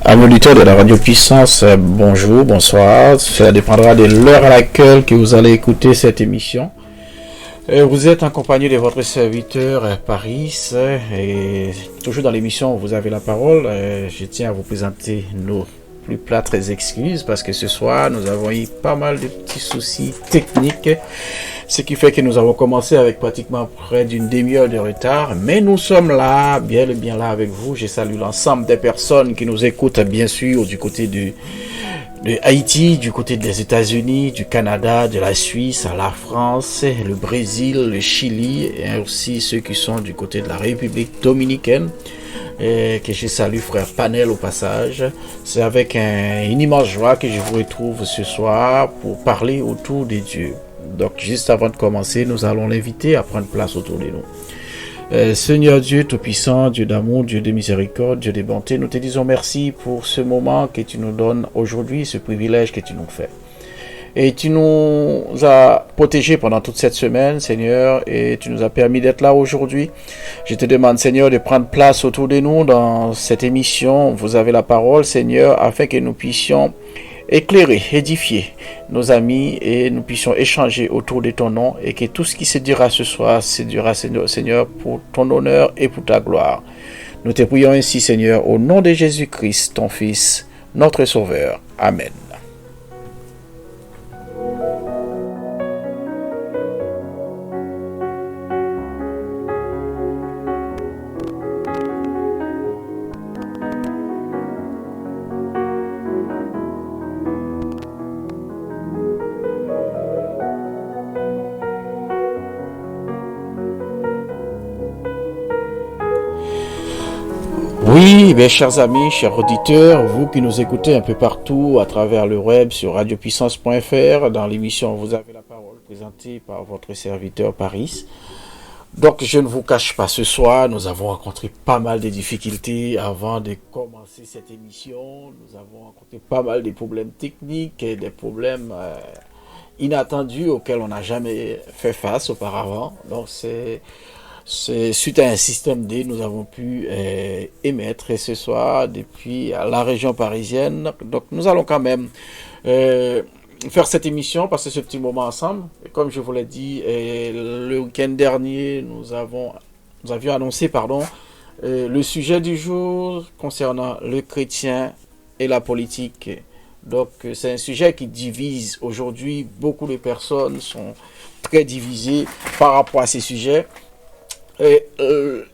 Amis auditeurs de la Radio Puissance, bonjour, bonsoir. Ça dépendra de l'heure à laquelle que vous allez écouter cette émission. Vous êtes en compagnie de votre serviteur Paris et toujours dans l'émission Vous avez la parole. Je tiens à vous présenter nos plus plates excuses parce que ce soir nous avons eu pas mal de petits soucis techniques, ce qui fait que nous avons commencé avec pratiquement près d'une demi-heure de retard, mais nous sommes là, bien là avec vous. Je salue l'ensemble des personnes qui nous écoutent, bien sûr, du côté de Haïti, du côté des États-Unis, du Canada, de la Suisse, la France, le Brésil, le Chili, et aussi ceux qui sont du côté de la République dominicaine. Et que je salue frère Panel au passage. C'est avec une immense joie que je vous retrouve ce soir pour parler autour de Dieu. Donc juste avant de commencer, nous allons l'inviter à prendre place autour de nous. Seigneur Dieu Tout-Puissant, Dieu d'amour, Dieu de miséricorde, Dieu de bonté, nous te disons merci pour ce moment que tu nous donnes aujourd'hui, ce privilège que tu nous fais. Et tu nous as protégés pendant toute cette semaine, Seigneur, et tu nous as permis d'être là aujourd'hui. Je te demande, Seigneur, de prendre place autour de nous dans cette émission. Vous avez la parole, Seigneur, afin que nous puissions éclairer, édifier nos amis et nous puissions échanger autour de ton nom et que tout ce qui se dira ce soir se dira, Seigneur, pour ton honneur et pour ta gloire. Nous te prions ainsi, Seigneur, au nom de Jésus-Christ, ton Fils, notre Sauveur. Amen. Oui, mes chers amis, chers auditeurs, vous qui nous écoutez un peu partout à travers le web sur radiopuissance.fr, dans l'émission Vous avez la parole présentée par votre serviteur Paris. Donc je ne vous cache pas, ce soir nous avons rencontré pas mal de difficultés avant de commencer cette émission. Nous avons rencontré pas mal de problèmes techniques et des problèmes inattendus auxquels on n'a jamais fait face auparavant. Donc c'est suite à un système D, nous avons pu émettre ce soir depuis la région parisienne. Donc nous allons quand même faire cette émission, passer ce petit moment ensemble. Et comme je vous l'ai dit, le week-end dernier, nous avions annoncé le sujet du jour concernant le chrétien et la politique. Donc c'est un sujet qui divise aujourd'hui. Beaucoup de personnes sont très divisées par rapport à ces sujets. Il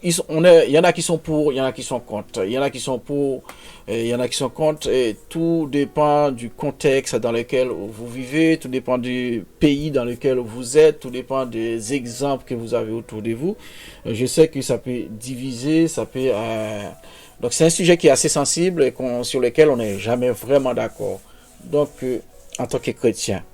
y en a qui sont pour, il y en a qui sont contre, il y en a qui sont pour, il y en a qui sont contre, et tout dépend du contexte dans lequel vous vivez, tout dépend du pays dans lequel vous êtes, tout dépend des exemples que vous avez autour de vous. Je sais que ça peut diviser, ça peut... Donc c'est un sujet qui est assez sensible et sur lequel on n'est jamais vraiment d'accord. Donc en tant que chrétien,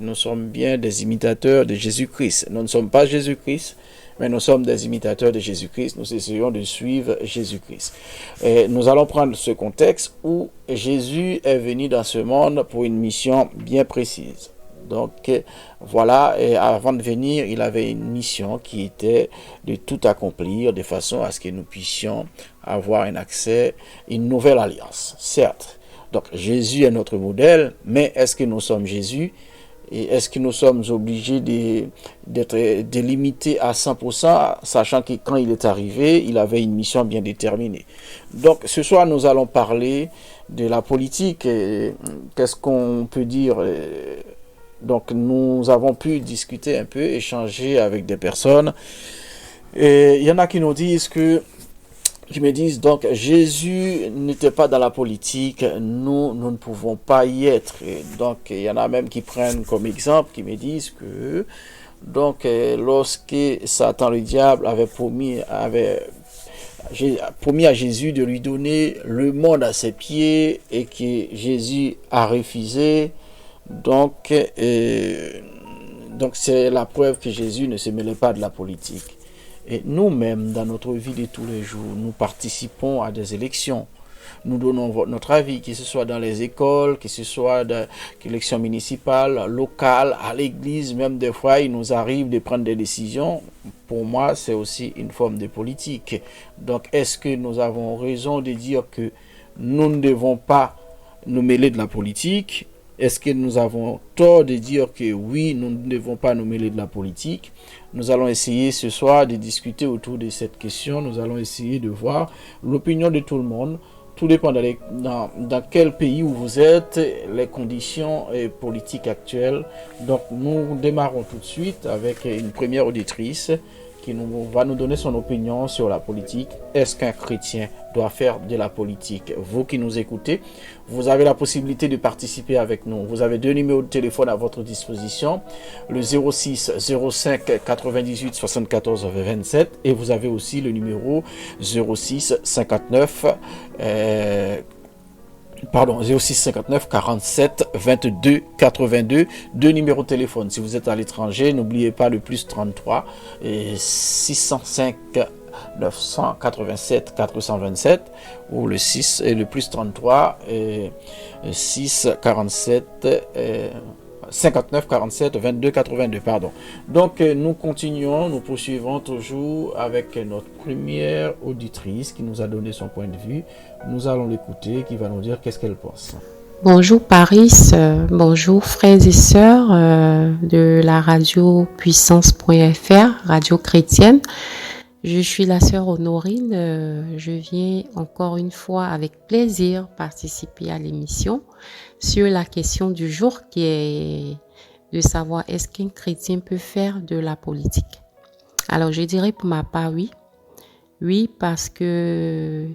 nous sommes bien des imitateurs de Jésus-Christ. Nous ne sommes pas Jésus-Christ, mais nous sommes des imitateurs de Jésus-Christ. Nous essayons de suivre Jésus-Christ. Et nous allons prendre ce contexte où Jésus est venu dans ce monde pour une mission bien précise. Donc voilà, et avant de venir, il avait une mission qui était de tout accomplir de façon à ce que nous puissions avoir un accès, une nouvelle alliance, certes. Donc Jésus est notre modèle, mais est-ce que nous sommes Jésus ? Et est-ce que nous sommes obligés d'être limités à 100%, sachant que quand il est arrivé, il avait une mission bien déterminée. Donc ce soir, nous allons parler de la politique. Qu'est-ce qu'on peut dire ? Donc nous avons pu discuter un peu, échanger avec des personnes. Et il y en a qui nous disent qui me disent donc Jésus n'était pas dans la politique, nous ne pouvons pas y être. Et donc il y en a même qui prennent comme exemple, qui me disent que donc lorsque Satan le diable avait promis à Jésus de lui donner le monde à ses pieds et que Jésus a refusé, donc c'est la preuve que Jésus ne se mêlait pas de la politique. Et nous-mêmes, dans notre vie de tous les jours, nous participons à des élections. nous donnons notre avis, que ce soit dans les écoles, que ce soit dans l'élection municipale, locale, à l'église, même des fois, il nous arrive de prendre des décisions. Pour moi, c'est aussi une forme de politique. Donc, est-ce que nous avons raison de dire que nous ne devons pas nous mêler de la politique? Est-ce que nous avons tort de dire que oui, nous ne devons pas nous mêler de la politique? Nous allons essayer ce soir de discuter autour de cette question. Nous allons essayer de voir l'opinion de tout le monde. Tout dépend dans quel pays où vous êtes, les conditions politiques actuelles. Donc nous démarrons tout de suite avec une première auditrice qui va nous donner son opinion sur la politique. Est-ce qu'un chrétien doit faire de la politique? Vous qui nous écoutez, vous avez la possibilité de participer avec nous. Vous avez 2 numéros de téléphone à votre disposition, le 06 05 98 74 27 et vous avez aussi le numéro 06 59 47 22 82, 2 numéros de téléphone. Si vous êtes à l'étranger, n'oubliez pas le plus 33 et 605 987 427 ou le 6 et le plus 33 et 6 47 59 47 22 82 pardon. Donc nous continuons, nous poursuivons toujours avec notre première auditrice qui nous a donné son point de vue. Nous allons l'écouter, qui va nous dire qu'est-ce qu'elle pense. Bonjour Paris, bonjour frères et sœurs de la radio puissance.fr, radio chrétienne. Je suis la sœur Honorine, je viens encore une fois avec plaisir participer à l'émission sur la question du jour qui est de savoir est-ce qu'un chrétien peut faire de la politique. Alors je dirais pour ma part oui. Oui, parce que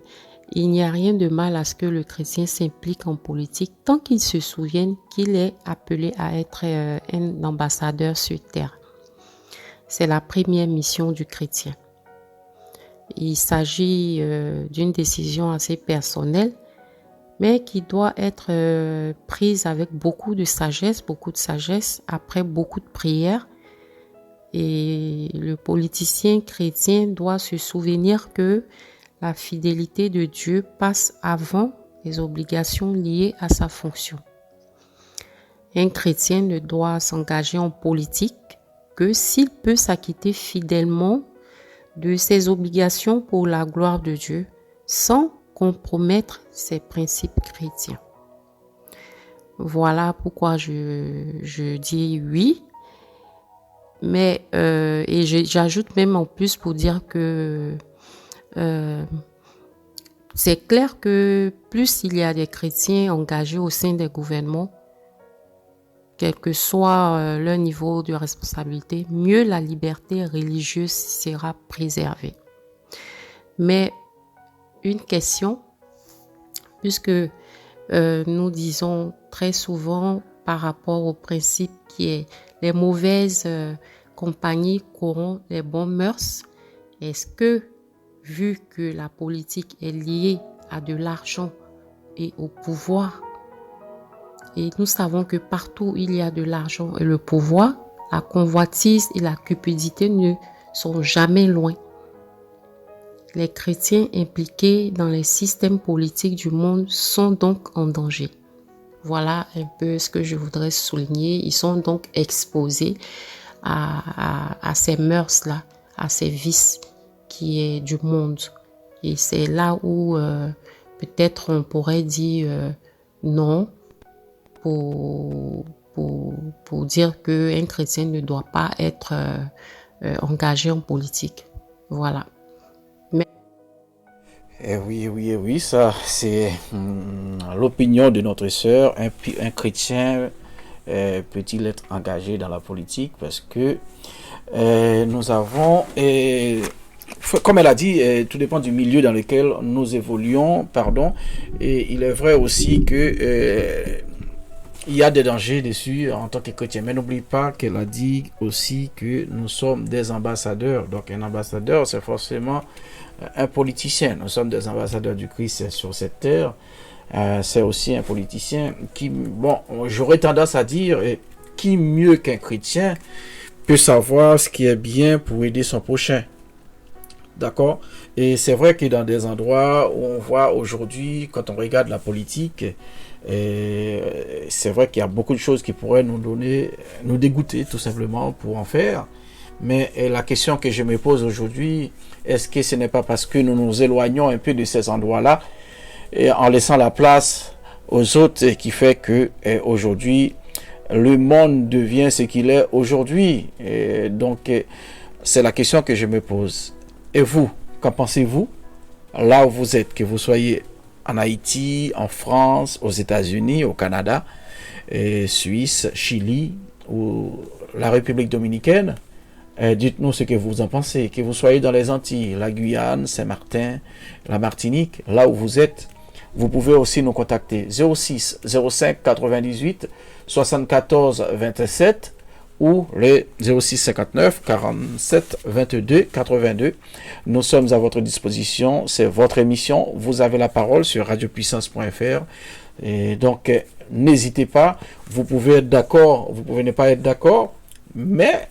il n'y a rien de mal à ce que le chrétien s'implique en politique tant qu'il se souvienne qu'il est appelé à être un ambassadeur sur terre. C'est la première mission du chrétien. Il s'agit d'une décision assez personnelle, mais qui doit être prise avec beaucoup de sagesse après beaucoup de prières. Et le politicien chrétien doit se souvenir que la fidélité de Dieu passe avant les obligations liées à sa fonction. Un chrétien ne doit s'engager en politique que s'il peut s'acquitter fidèlement de ses obligations pour la gloire de Dieu sans compromettre ses principes chrétiens. Voilà pourquoi je dis oui. Mais j'ajoute même en plus pour dire que c'est clair que plus il y a des chrétiens engagés au sein des gouvernements, quel que soit leur niveau de responsabilité, mieux la liberté religieuse sera préservée. Mais une question, puisque nous disons très souvent par rapport au principe qui est les mauvaises compagnies corrompent les bonnes mœurs, est-ce que, vu que la politique est liée à de l'argent et au pouvoir, et nous savons que partout où il y a de l'argent et le pouvoir, la convoitise et la cupidité ne sont jamais loin. Les chrétiens impliqués dans les systèmes politiques du monde sont donc en danger. Voilà un peu ce que je voudrais souligner. Ils sont donc exposés à ces mœurs-là, à ces vices qui est du monde. Et c'est là où peut-être on pourrait dire non pour dire qu'un chrétien ne doit pas être engagé en politique. Voilà. Oui, ça c'est l'opinion de notre sœur. Un chrétien peut-il être engagé dans la politique? Parce que nous avons, comme elle a dit, tout dépend du milieu dans lequel nous évoluons, et il est vrai aussi que il y a des dangers dessus en tant que chrétien. Mais n'oublie pas qu'elle a dit aussi que nous sommes des ambassadeurs. Donc un ambassadeur, c'est forcément un politicien. Nous sommes des ambassadeurs du Christ sur cette terre. C'est aussi un politicien qui, j'aurais tendance à dire, qui mieux qu'un chrétien peut savoir ce qui est bien pour aider son prochain. D'accord. Et c'est vrai que dans des endroits où on voit aujourd'hui, quand on regarde la politique, c'est vrai qu'il y a beaucoup de choses qui pourraient nous donner, nous dégoûter tout simplement pour en faire. Mais la question que je me pose aujourd'hui, est-ce que ce n'est pas parce que nous nous éloignons un peu de ces endroits-là et en laissant la place aux autres qui fait que aujourd'hui le monde devient ce qu'il est aujourd'hui. Donc c'est la question que je me pose. Et vous, qu'en pensez-vous là où vous êtes, que vous soyez en Haïti, en France, aux États-Unis, au Canada, Suisse, Chili ou la République dominicaine? Dites-nous ce que vous en pensez. Que vous soyez dans les Antilles, la Guyane, Saint-Martin, la Martinique, là où vous êtes, vous pouvez aussi nous contacter 06 05 98 74 27 ou le 06 59 47 22 82. Nous sommes à votre disposition. C'est votre émission. Vous avez la parole sur radiopuissance.fr. Et donc, n'hésitez pas. Vous pouvez être d'accord, vous pouvez ne pas être d'accord, mais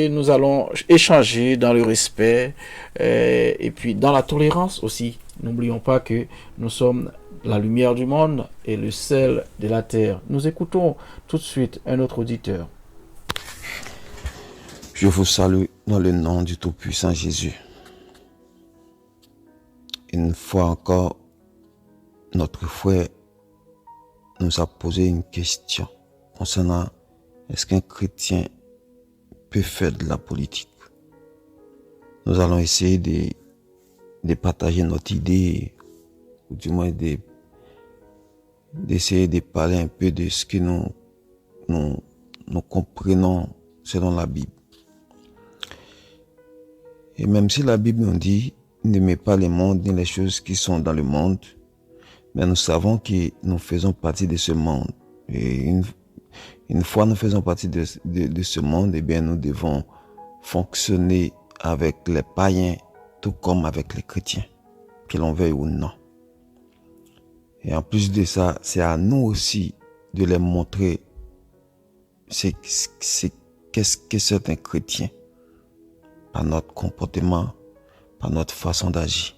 nous allons échanger dans le respect et puis dans la tolérance aussi. N'oublions pas que nous sommes la lumière du monde et le sel de la terre. Nous écoutons tout de suite un autre auditeur. Je vous salue dans le nom du Tout-Puissant Jésus. Une fois encore, notre frère nous a posé une question concernant est-ce qu'un chrétien peut faire de la politique. Nous allons essayer de partager notre idée, ou du moins d'essayer de parler un peu de ce que nous comprenons selon la Bible. Et même si la Bible nous dit n'aimez pas le monde ni les choses qui sont dans le monde, mais nous savons que nous faisons partie de ce monde. Et une fois nous faisons partie de ce monde, eh bien nous devons fonctionner avec les païens tout comme avec les chrétiens, que l'on veuille ou non. Et en plus de ça, c'est à nous aussi de les montrer qu'est-ce que c'est un chrétien, par notre comportement, par notre façon d'agir.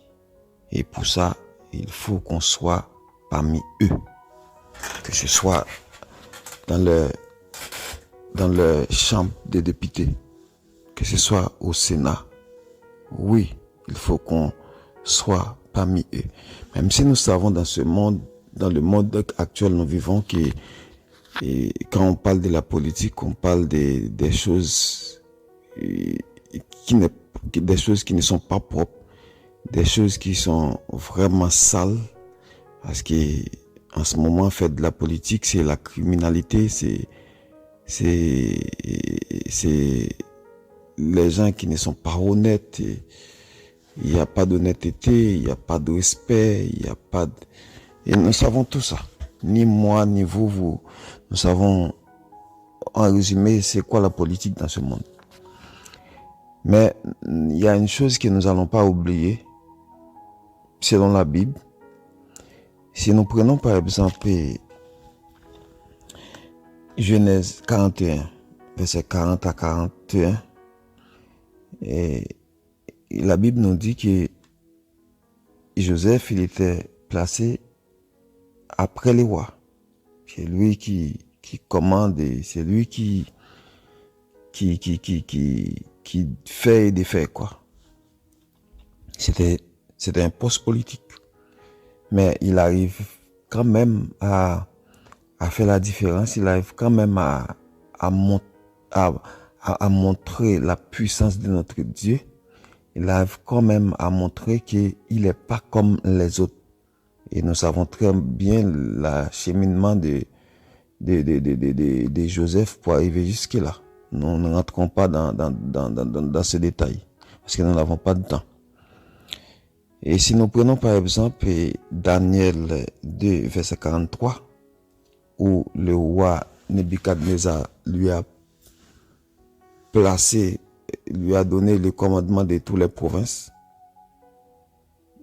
Et pour ça, il faut qu'on soit parmi eux, que ce soit dans leur chambre des députés, que ce soit au Sénat. Oui, il faut qu'on soit parmi eux. Même si nous savons dans le monde actuel nous vivons, quand on parle de la politique, on parle des choses des choses qui ne sont pas propres, des choses qui sont vraiment sales, parce que en ce moment, faire de la politique, c'est la criminalité, c'est les gens qui ne sont pas honnêtes. Il n'y a pas d'honnêteté, il n'y a pas de respect, il n'y a pas de... Et nous savons tout ça. Ni moi, ni vous, nous savons en résumé c'est quoi la politique dans ce monde. Mais il y a une chose que nous n'allons pas oublier, selon la Bible. Si nous prenons par exemple Genèse 41, verset 40 à 41, et la Bible nous dit que Joseph, il était placé après les rois. C'est lui qui commande et c'est lui qui fait et défait, quoi. C'était un poste politique. Mais il arrive quand même à faire la différence. Il arrive quand même à montrer la puissance de notre Dieu. Il arrive quand même à montrer qu'il n'est pas comme les autres. Et nous savons très bien l'acheminement de Joseph pour arriver jusque-là. Nous ne rentrons pas dans ce détail parce que nous n'avons pas de temps. Et si nous prenons par exemple Daniel 2, verset 43, où le roi Nebuchadnezzar lui a donné le commandement de toutes les provinces.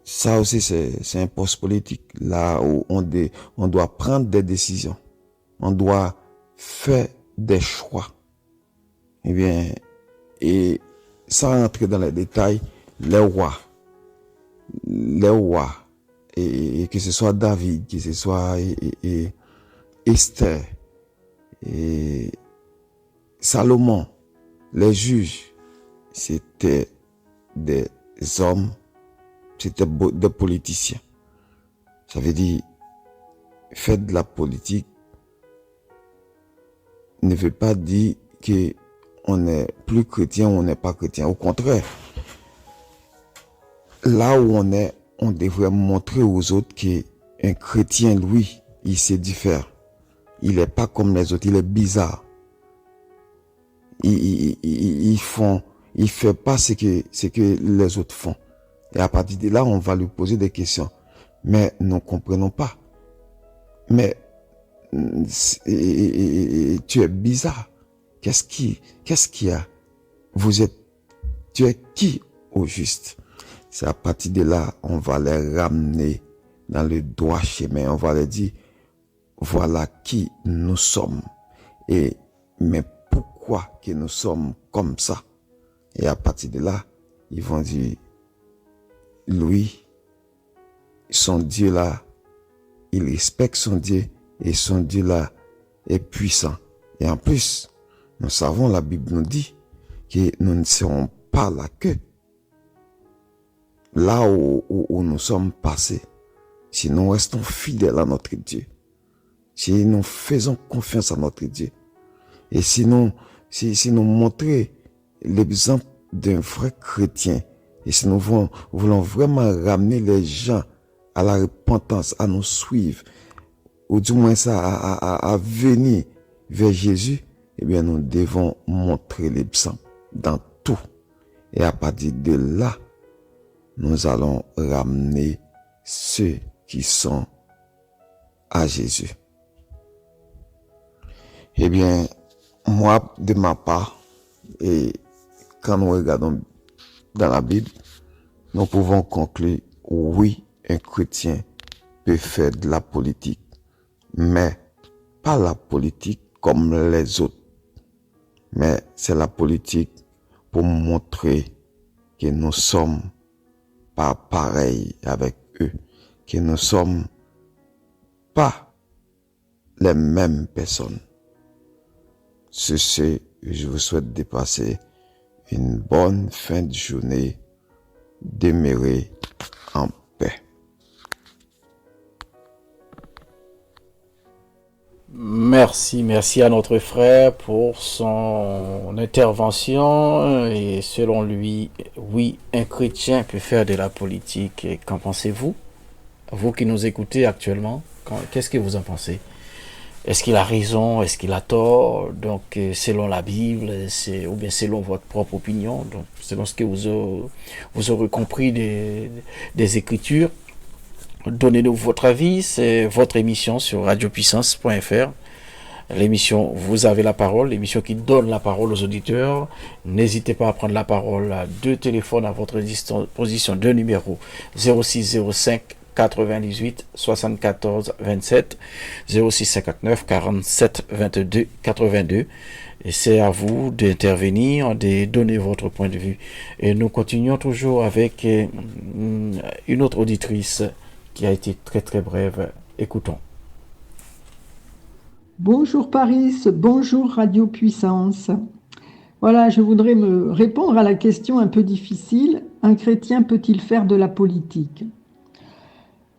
Ça aussi, c'est un poste politique, là où on doit prendre des décisions. On doit faire des choix. Eh bien, et sans rentrer dans les détails, les rois, et que ce soit David, que ce soit Esther, et Salomon, les juges, c'était des hommes, c'était des politiciens. Ça veut dire, faire de la politique ne veut pas dire que on est plus chrétien ou on n'est pas chrétien. Au contraire, là où on est, on devrait montrer aux autres qu'un chrétien, lui, il sait différer. Il n'est pas comme les autres, il est bizarre. Il fait pas ce que les autres font. Et à partir de là, on va lui poser des questions. Mais nous ne comprenons pas. Mais tu es bizarre. Qu'est-ce qu'il y a? Tu es qui au juste? C'est à partir de là, on va les ramener dans le droit chemin. On va leur dire, voilà qui nous sommes. Mais pourquoi que nous sommes comme ça? Et à partir de là, ils vont dire, lui, son Dieu là, il respecte son Dieu et son Dieu là est puissant. Et en plus, nous savons, la Bible nous dit que nous ne serons pas là que là où nous sommes passés. Si nous restons fidèles à notre Dieu, si nous faisons confiance à notre Dieu, et si nous montrons l'exemple d'un vrai chrétien, et si nous voulons vraiment ramener les gens à la repentance, à nous suivre, ou du moins à venir vers Jésus, eh bien nous devons montrer l'exemple dans tout. Et à partir de là, nous allons ramener ceux qui sont à Jésus. Eh bien, moi, de ma part, et quand nous regardons dans la Bible, nous pouvons conclure, oui, un chrétien peut faire de la politique, mais pas la politique comme les autres. Mais c'est la politique pour montrer que nous sommes pas pareils avec eux, que nous sommes pas les mêmes personnes. Ceci, je vous souhaite de passer une bonne fin de journée, demeurer en paix. Merci à notre frère pour son intervention. Et selon lui, oui, un chrétien peut faire de la politique. Et qu'en pensez-vous? Vous qui nous écoutez actuellement, qu'est-ce que vous en pensez? Est-ce qu'il a raison? Est-ce qu'il a tort? Donc, selon la Bible, ou bien selon votre propre opinion, donc selon ce que vous aurez compris des Écritures. Donnez-nous votre avis, c'est votre émission sur radiopuissance.fr. L'émission Vous avez la parole, l'émission qui donne la parole aux auditeurs. N'hésitez pas à prendre la parole à deux téléphones à votre disposition, deux numéros 06 05 98 74 27 06 59 47 22 82. Et c'est à vous d'intervenir, de donner votre point de vue. Et nous continuons toujours avec une autre auditrice qui a été très très brève. Écoutons. Bonjour Paris, bonjour Radio Puissance. Voilà, je voudrais me répondre à la question un peu difficile. Un chrétien peut-il faire de la politique?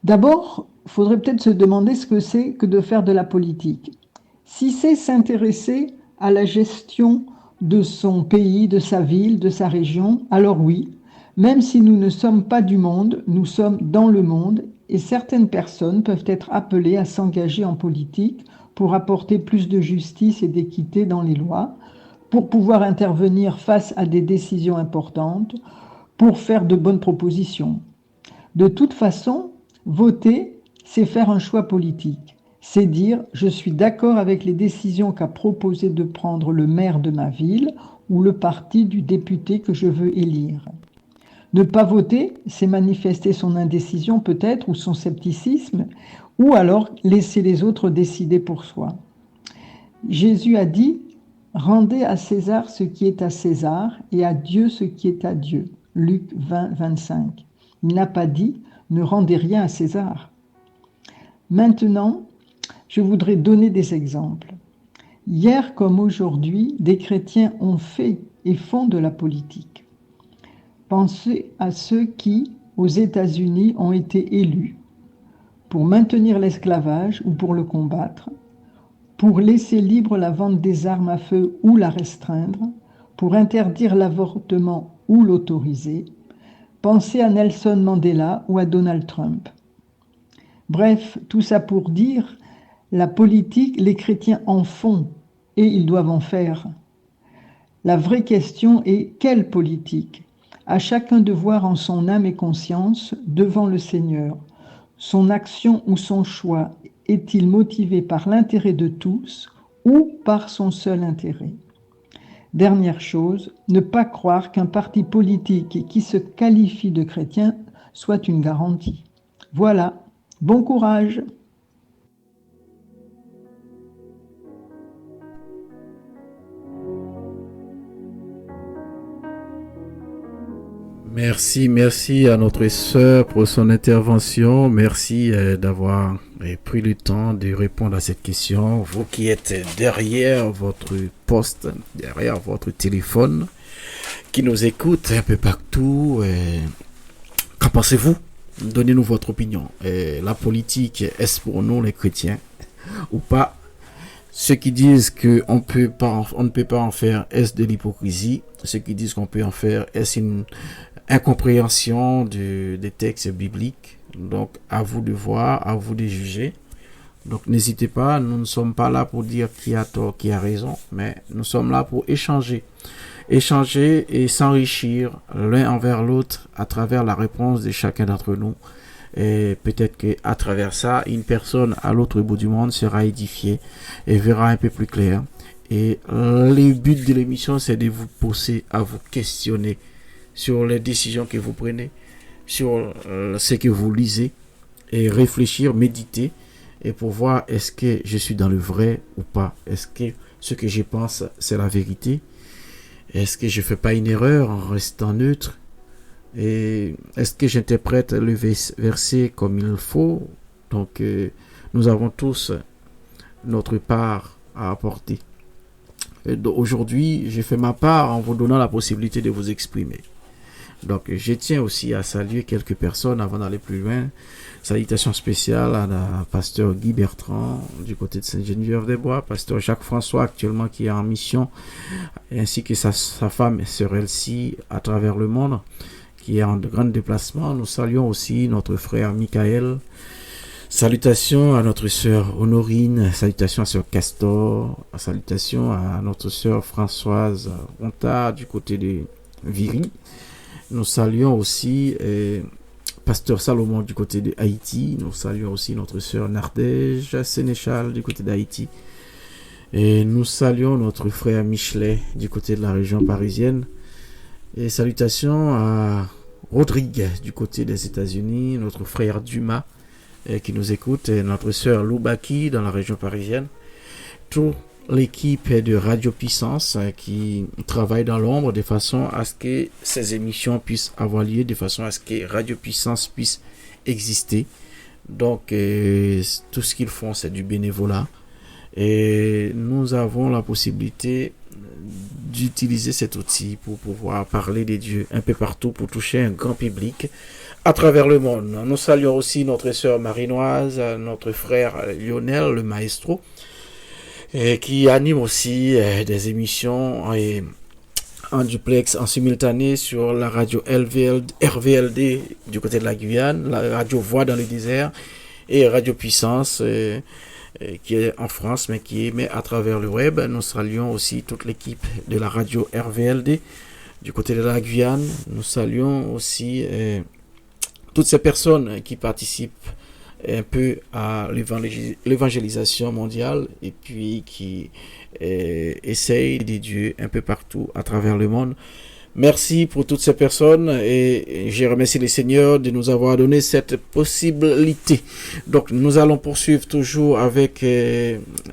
D'abord, il faudrait peut-être se demander ce que c'est que de faire de la politique. Si c'est s'intéresser à la gestion de son pays, de sa ville, de sa région, alors oui, même si nous ne sommes pas du monde, nous sommes dans le monde et certaines personnes peuvent être appelées à s'engager en politique pour apporter plus de justice et d'équité dans les lois, pour pouvoir intervenir face à des décisions importantes, pour faire de bonnes propositions. De toute façon, voter, c'est faire un choix politique. C'est dire « je suis d'accord avec les décisions qu'a proposé de prendre le maire de ma ville ou le parti du député que je veux élire ». Ne pas voter, c'est manifester son indécision peut-être ou son scepticisme, ou alors laisser les autres décider pour soi. Jésus a dit « Rendez à César ce qui est à César et à Dieu ce qui est à Dieu ». Luc 20, 25. Il n'a pas dit « ne rendez rien à César ». Maintenant, je voudrais donner des exemples. Hier comme aujourd'hui, des chrétiens ont fait et font de la politique. Pensez à ceux qui, aux États-Unis, ont été élus pour maintenir l'esclavage ou pour le combattre, pour laisser libre la vente des armes à feu ou la restreindre, pour interdire l'avortement ou l'autoriser. Pensez à Nelson Mandela ou à Donald Trump. Bref, tout ça pour dire, la politique, les chrétiens en font et ils doivent en faire. La vraie question est quelle politique ? À chacun de voir en son âme et conscience devant le Seigneur. Son action ou son choix est-il motivé par l'intérêt de tous ou par son seul intérêt ? Dernière chose, ne pas croire qu'un parti politique qui se qualifie de chrétien soit une garantie. Voilà, bon courage. Merci à notre sœur pour son intervention. Merci d'avoir pris le temps de répondre à cette question. Vous qui êtes derrière votre poste, derrière votre téléphone, qui nous écoute un peu partout, qu'en pensez-vous? Donnez-nous votre opinion. La politique, est-ce pour nous les chrétiens ou pas? Ceux qui disent qu'on ne peut pas en faire, est-ce de l'hypocrisie? Ceux qui disent qu'on peut en faire, est-ce une incompréhension des textes bibliques? Donc, à vous de voir, à vous de juger. Donc, n'hésitez pas, nous ne sommes pas là pour dire qui a tort, qui a raison, mais nous sommes là pour échanger et s'enrichir l'un envers l'autre à travers la réponse de chacun d'entre nous. Et peut-être qu'à travers ça, une personne à l'autre bout du monde sera édifiée et verra un peu plus clair. Et le but de l'émission, c'est de vous pousser à vous questionner sur les décisions que vous prenez, sur ce que vous lisez, et réfléchir, méditer, et pour voir est-ce que je suis dans le vrai ou pas. Est-ce que ce que je pense, c'est la vérité? Est-ce que je ne fais pas une erreur en restant neutre? Et est-ce que j'interprète le verset comme il faut? Donc, nous avons tous notre part à apporter. Aujourd'hui, j'ai fait ma part en vous donnant la possibilité de vous exprimer. Donc, je tiens aussi à saluer quelques personnes avant d'aller plus loin. Salutations spéciales à la pasteur Guy Bertrand du côté de Sainte-Geneviève-des-Bois, pasteur Jacques-François actuellement qui est en mission, ainsi que sa femme, sœur Elsie, à travers le monde, qui est en grand déplacement. Nous saluons aussi notre frère Michael. Salutations à notre sœur Honorine, salutations à sœur Castor, salutations à notre sœur Françoise Ronta du côté de Viry. Nous saluons aussi pasteur Salomon du côté de Haïti. Nous saluons aussi notre sœur Nardège Sénéchal du côté d'Haïti. Et nous saluons notre frère Michelet du côté de la région parisienne. Et salutations à Rodrigue du côté des États-Unis, notre frère Dumas qui nous écoute, et notre sœur Loubaki dans la région parisienne. Toute l'équipe de Radio Puissance qui travaille dans l'ombre de façon à ce que ces émissions puissent avoir lieu, de façon à ce que Radio Puissance puisse exister. Donc, tout ce qu'ils font, c'est du bénévolat. Et nous avons la possibilité d'utiliser cet outil pour pouvoir parler de Dieu un peu partout, pour toucher un grand public à travers le monde. Nous saluons aussi notre sœur Marinoise, notre frère Lionel, le maestro, qui anime aussi des émissions en duplex, en simultané sur la radio RVLD du côté de la Guyane, la radio Voix dans le désert, et Radio Puissance qui est en France, mais qui émet à travers le web. Nous saluons aussi toute l'équipe de la radio RVLD du côté de la Guyane. Nous saluons aussi toutes ces personnes qui participent un peu à l'évangélisation mondiale et puis qui essayent des dieux un peu partout à travers le monde. Merci pour toutes ces personnes et je remercie les seigneurs de nous avoir donné cette possibilité. Donc nous allons poursuivre toujours avec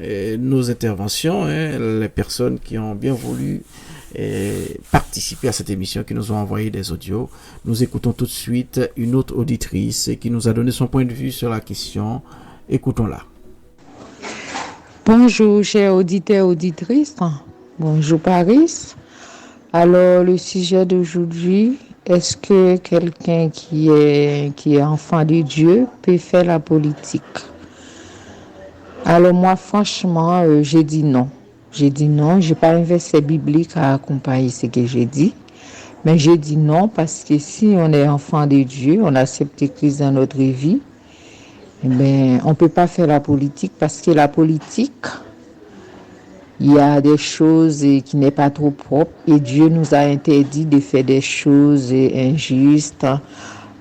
nos interventions, les personnes qui ont bien voulu participer à cette émission, qui nous ont envoyé des audios. Nous écoutons tout de suite une autre auditrice qui nous a donné son point de vue sur la question. Écoutons-la. Bonjour, chers auditeurs, auditrices. Bonjour, Paris. Alors, le sujet d'aujourd'hui, est-ce que quelqu'un qui est enfant de Dieu peut faire la politique? Alors, moi, franchement, j'ai dit non. J'ai dit non. Je n'ai pas un verset biblique à accompagner ce que j'ai dit. Mais j'ai dit non parce que si on est enfant de Dieu, on accepte Christ dans notre vie, ben, on ne peut pas faire la politique parce que la politique, il y a des choses qui n'est pas trop propres et Dieu nous a interdit de faire des choses injustes.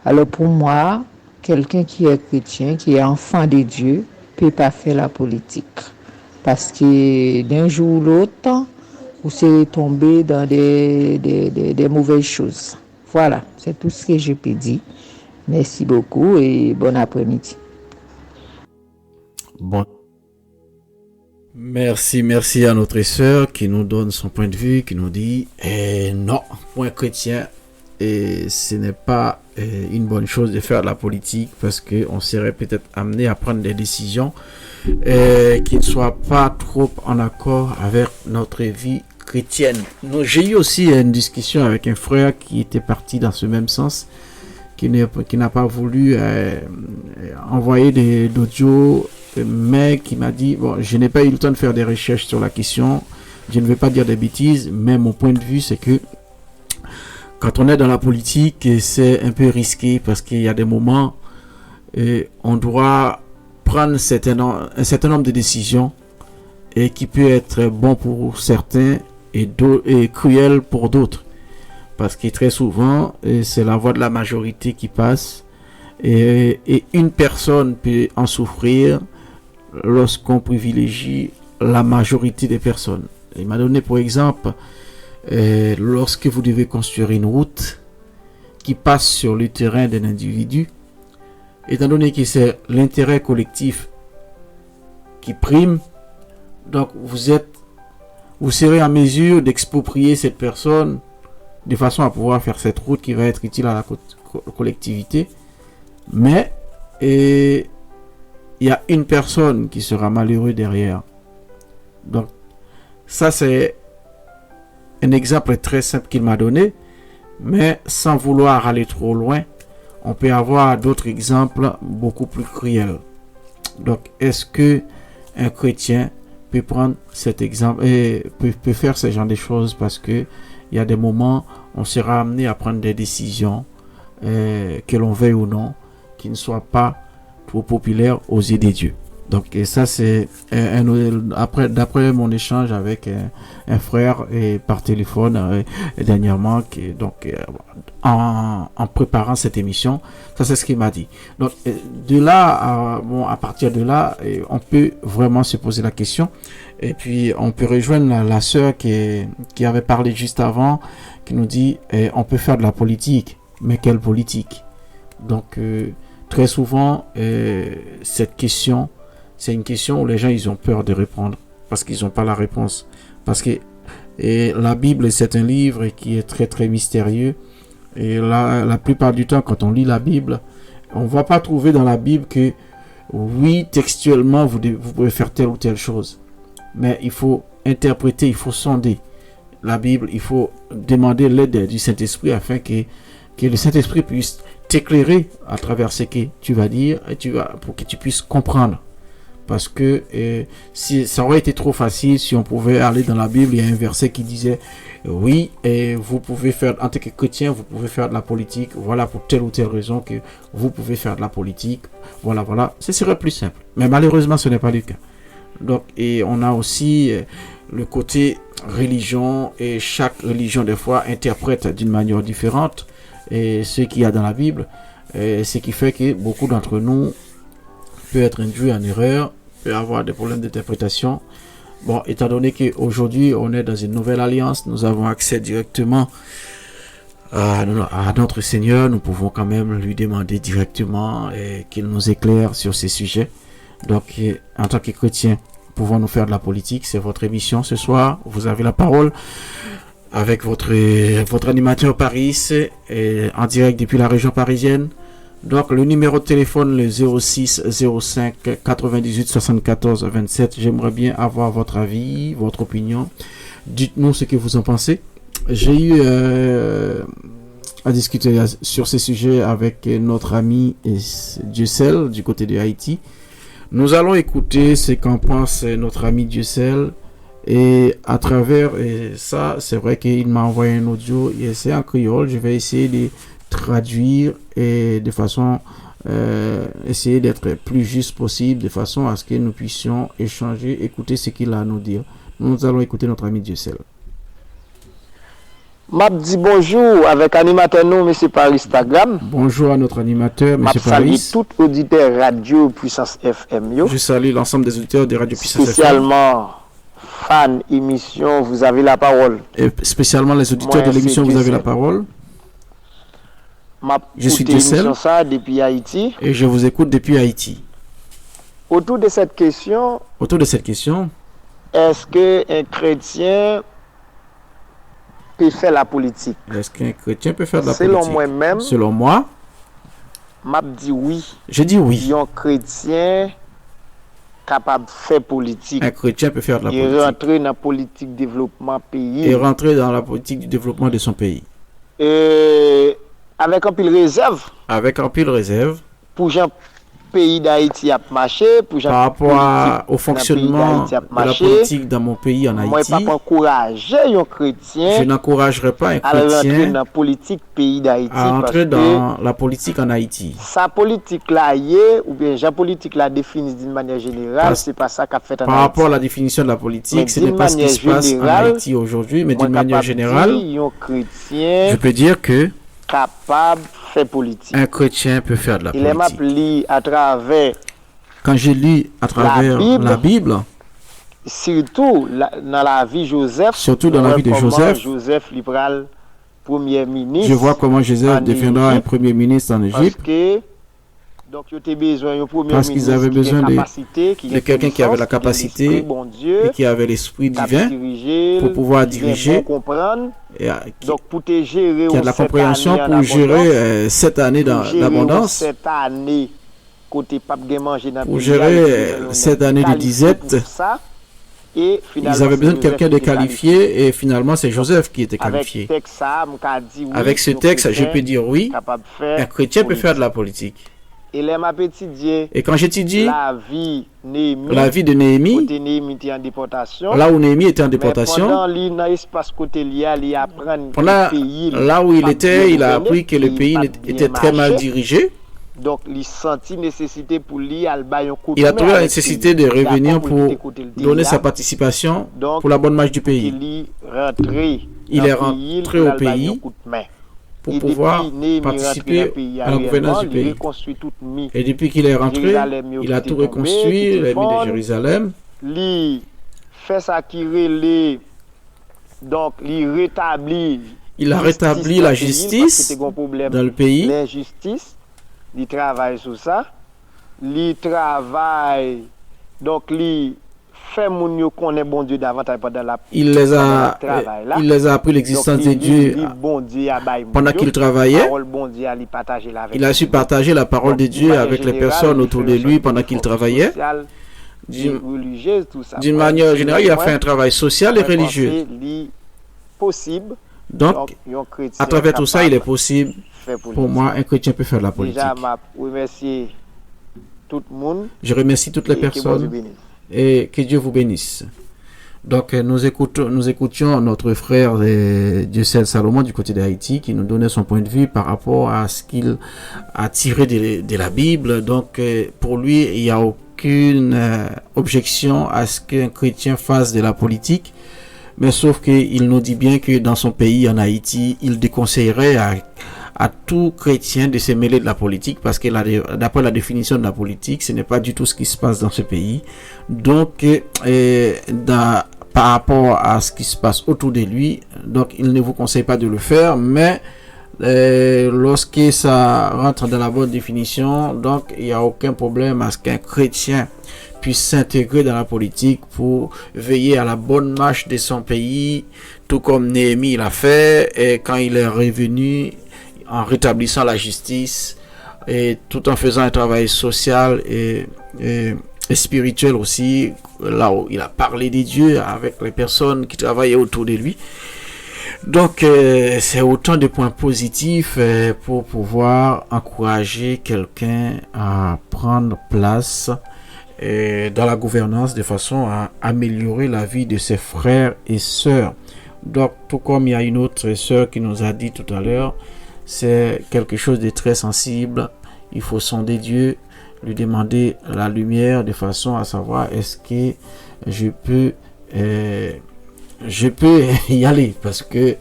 Alors pour moi, quelqu'un qui est chrétien, qui est enfant de Dieu, ne peut pas faire la politique. Parce que d'un jour ou l'autre, vous serez tombé dans des mauvaises choses. Voilà, c'est tout ce que je peux dire. Merci beaucoup et bon après-midi. Bon. Merci à notre sœur qui nous donne son point de vue, qui nous dit non, pour un chrétien, ce n'est pas une bonne chose de faire de la politique parce qu'on serait peut-être amené à prendre des décisions qui ne soient pas trop en accord avec notre vie chrétienne. J'ai eu aussi une discussion avec un frère qui était parti dans ce même sens, qui n'a pas voulu envoyer d'audio, mais qui m'a dit, bon, je n'ai pas eu le temps de faire des recherches sur la question, je ne vais pas dire des bêtises, mais mon point de vue, c'est que quand on est dans la politique, c'est un peu risqué parce qu'il y a des moments où on doit prendre un certain nombre de décisions et qui peut être bon pour certains et cruel pour d'autres. Parce que très souvent, c'est la voix de la majorité qui passe et une personne peut en souffrir lorsqu'on privilégie la majorité des personnes. Il m'a donné pour exemple, lorsque vous devez construire une route qui passe sur le terrain d'un individu, étant donné que c'est l'intérêt collectif qui prime, donc vous serez en mesure d'exproprier cette personne de façon à pouvoir faire cette route qui va être utile à la collectivité. Mais il y a une personne qui sera malheureuse derrière. Donc ça c'est un exemple très simple qu'il m'a donné, mais sans vouloir aller trop loin, on peut avoir d'autres exemples beaucoup plus cruels. Donc est-ce que un chrétien peut prendre cet exemple et peut faire ce genre de choses? Parce que il y a des moments où on sera amené à prendre des décisions, que l'on veuille ou non, qui ne soient pas trop populaires aux yeux des dieux. Donc et ça c'est d'après mon échange avec un frère par téléphone dernièrement, en préparant cette émission, ça c'est ce qu'il m'a dit. Donc de là à partir de là, on peut vraiment se poser la question. Et puis on peut rejoindre la sœur qui avait parlé juste avant, qui nous dit on peut faire de la politique, mais quelle politique? Donc très souvent cette question, c'est une question où les gens ils ont peur de répondre parce qu'ils n'ont pas la réponse. Parce que la Bible c'est un livre qui est très très mystérieux. Et la plupart du temps quand on lit la Bible, on ne va pas trouver dans la Bible que oui textuellement vous pouvez faire telle ou telle chose. Mais il faut interpréter, il faut sonder la Bible, il faut demander l'aide du Saint-Esprit afin que le Saint-Esprit puisse t'éclairer à travers ce que tu vas dire pour que tu puisses comprendre. Parce que si ça aurait été trop facile si on pouvait aller dans la Bible, il y a un verset qui disait oui, vous pouvez faire, en tant que chrétien, vous pouvez faire de la politique, voilà pour telle ou telle raison que vous pouvez faire de la politique, voilà, ce serait plus simple. Mais malheureusement, ce n'est pas le cas. Donc, et on a aussi le côté religion, et chaque religion des fois interprète d'une manière différente et ce qu'il y a dans la Bible, ce qui fait que beaucoup d'entre nous peut être induit en erreur, peut avoir des problèmes d'interprétation. Bon, étant donné qu'aujourd'hui on est dans une nouvelle alliance, nous avons accès directement à notre Seigneur, nous pouvons quand même lui demander directement qu'il nous éclaire sur ces sujets. Donc en tant que chrétien, pouvons-nous faire de la politique? C'est votre émission ce soir, vous avez la parole. avec votre animateur Paris en direct depuis la région parisienne. Donc le numéro de téléphone le 06 05 98 74 27. J'aimerais bien avoir votre avis, votre opinion. Dites-nous ce que vous en pensez. J'ai eu à discuter sur ces sujets avec notre ami Dieucel du côté de Haïti. Nous allons écouter ce qu'en pense notre ami Dieucel. Et à travers ça, c'est vrai qu'il m'a envoyé un audio et c'est en créole. Je vais essayer de traduire et de façon essayer d'être plus juste possible, de façon à ce que nous puissions échanger, écouter ce qu'il a à nous dire. Nous allons écouter notre ami Dieucel. M'a dit bonjour avec animateur nous, M. Paris Instagram. Bonjour à notre animateur, M. Paris. Je salue tout auditeur Radio Puissance FM. Yo. Je salue l'ensemble des auditeurs de Radio Puissance Spécialement fan émission, vous avez la parole. Et spécialement les auditeurs de l'émission, vous avez la parole. Je suis Dieucel depuis Haïti. Et je vous écoute depuis Haïti. Autour de cette question, est-ce qu'un chrétien peut faire la politique? Est-ce qu'un chrétien peut faire de la politique? Selon moi-même, selon moi, m'a dit oui. Je dis oui. Un chrétien capable de faire politique. Un chrétien peut faire de la politique. Et rentrer dans la politique de développement pays. Et rentrer dans la politique du développement de son pays. Et avec un pile réserve. Avec un pile réserve. Pour Jean pays d'Haïti a marché, pour par rapport au fonctionnement de la politique dans mon pays en Haïti. Moi, pas encourager un chrétien. Je n'encouragerais pas un chrétien dans la politique pays d'Haïti. À entrer dans la politique en Haïti. Sa politique là ou bien la politique là définie d'une manière générale, c'est pas ça qu'a fait en Haïti. Par rapport à la définition de la politique, ce n'est pas ce qui se passe en Haïti aujourd'hui, mais d'une manière générale, je peux dire que capable faire politique. Un chrétien peut faire de la politique. Il m'a lu à travers. Quand je lis à travers la Bible, surtout dans la vie de Joseph. Surtout dans la vie de Joseph. Joseph libéral premier ministre. Je vois comment Joseph deviendra un premier ministre en Égypte. Parce qu'ils avaient besoin de quelqu'un qui avait la capacité et qui avait l'esprit divin pour pouvoir diriger et qui a de la compréhension pour gérer cette année d'abondance, pour gérer cette année de disette. Ils avaient besoin de quelqu'un de qualifié et finalement c'est Joseph qui était qualifié. Avec ce texte, je peux dire oui, un chrétien peut faire de la politique. Et quand j'étudie la vie de Néhémie, là où Néhémie était en déportation, là où il était, il a appris que le pays était très mal dirigé. Donc, il a trouvé la nécessité de revenir pour donner sa participation pour la bonne marche du pays. Il est rentré au pays pour pouvoir participer à la gouvernance du pays. Et depuis qu'il est rentré, il a tout reconstruit, il a mis de Jérusalem. Il a rétabli la justice dans le pays. Il travaille sur ça. Il travaille. Donc, il fait mon yo connaît bon Dieu davantage pendant la il les a appris l'existence de Dieu pendant qu'il travaillait. Il a su partager la parole de Dieu avec les personnes autour de lui pendant qu'il travaillait. D'une manière générale, il a fait un travail social et religieux. Donc, à travers tout ça, il est possible, pour moi, un chrétien peut faire de la politique. Je remercie toutes les personnes et que Dieu vous bénisse. Donc, nous écoutions notre frère Dieucel Salomon du côté d'Haïti qui nous donnait son point de vue par rapport à ce qu'il a tiré de la Bible. Donc, pour lui, il n'y a aucune objection à ce qu'un chrétien fasse de la politique. Mais sauf qu'il nous dit bien que dans son pays, en Haïti, il déconseillerait à tout chrétien de se mêler de la politique parce que d'après la définition de la politique, ce n'est pas du tout ce qui se passe dans ce pays. Donc, par rapport à ce qui se passe autour de lui, donc il ne vous conseille pas de le faire, mais lorsque ça rentre dans la bonne définition, donc il n'y a aucun problème à ce qu'un chrétien puisse s'intégrer dans la politique pour veiller à la bonne marche de son pays, tout comme Néhémie l'a fait, et quand il est revenu en rétablissant la justice, et tout en faisant un travail social et spirituel aussi, là où il a parlé des dieux avec les personnes qui travaillaient autour de lui. Donc, c'est autant de points positifs pour pouvoir encourager quelqu'un à prendre place dans la gouvernance de façon à améliorer la vie de ses frères et sœurs. Donc, tout comme il y a une autre sœur qui nous a dit tout à l'heure, c'est quelque chose de très sensible. Il faut sonder Dieu, lui demander la lumière de façon à savoir est-ce que je peux y aller, parce que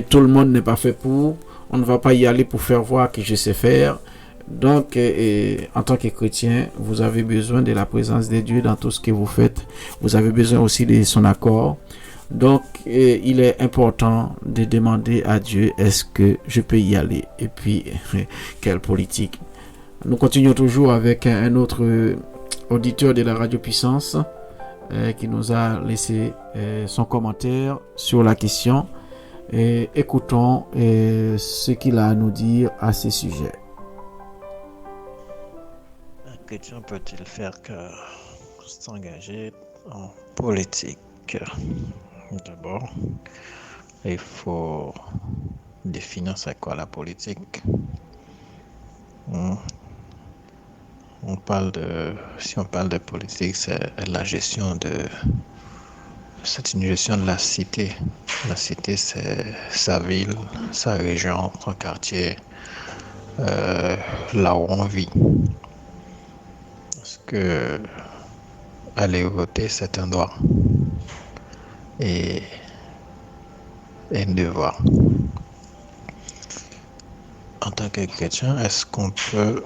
tout le monde n'est pas fait pour. On ne va pas y aller pour faire voir que je sais faire. Donc, en tant que chrétien, vous avez besoin de la présence de Dieu dans tout ce que vous faites. Vous avez besoin aussi de son accord. Donc, il est important de demander à Dieu, est-ce que je peux y aller? Et puis, quelle politique? Nous continuons toujours avec un autre auditeur de la Radio Puissance qui nous a laissé son commentaire sur la question. Et écoutons ce qu'il a à nous dire à ce sujet. Un chrétien peut-il faire que s'engager en politique? D'abord, il faut définir c'est quoi la politique. Si on parle de politique, c'est une gestion de la cité. La cité, c'est sa ville, sa région, son quartier, là où on vit. Parce que aller voter, c'est un droit et un devoir. En tant que chrétien, est-ce qu'on peut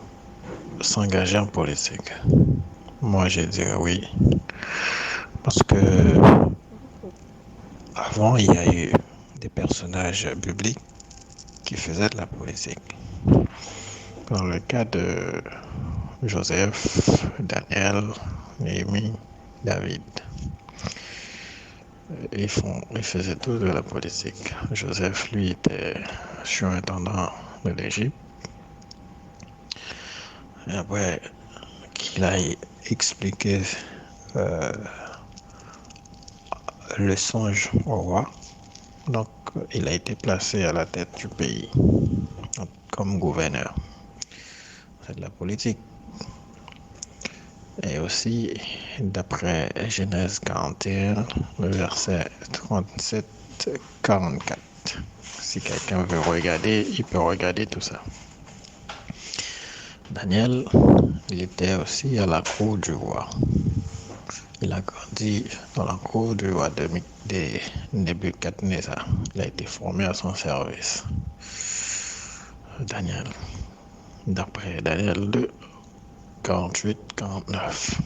s'engager en politique? Moi, je dirais oui. Parce que avant, il y a eu des personnages bibliques qui faisaient de la politique. Dans le cas de Joseph, Daniel, Néhémie, David. Ils faisaient tous de la politique. Joseph, lui, était surintendant de l'Égypte. Et après qu'il a expliqué le songe au roi, donc il a été placé à la tête du pays comme gouverneur. C'est de la politique. Et aussi, d'après Genèse 41, le verset 37-44. Si quelqu'un veut regarder, il peut regarder tout ça. Daniel, il était aussi à la cour du roi. Il a grandi dans la cour du roi de Nebuchadnezzar. Il a été formé à son service. Daniel. D'après Daniel 2, 48-49.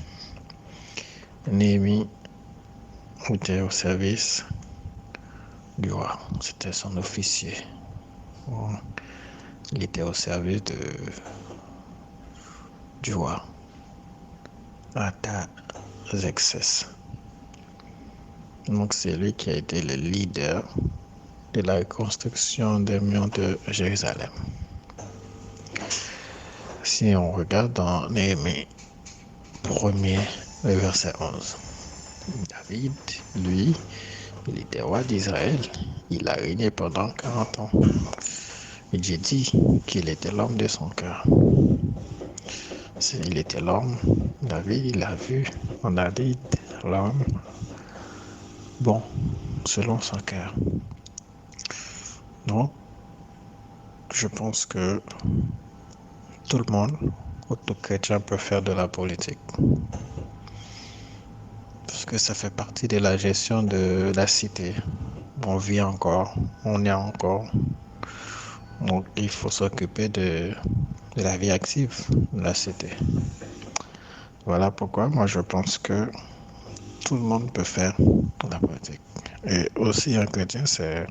Néhémie était au service du roi. C'était son officier. Il était au service du roi Artaxerxès. Donc c'est lui qui a été le leader de la reconstruction des murs de Jérusalem. Si on regarde dans Néhémie 1er, le verset 11. David, lui, il était roi d'Israël. Il a régné pendant 40 ans. Et j'ai dit qu'il était l'homme de son cœur. Il était l'homme. David, il a vu en David l'homme bon, selon son cœur. Donc, je pense que tout le monde, tout chrétien, peut faire de la politique. Parce que ça fait partie de la gestion de la cité. On vit encore, on est encore. Donc il faut s'occuper de la vie active de la cité. Voilà pourquoi moi je pense que tout le monde peut faire de la politique. Et aussi un chrétien, c'est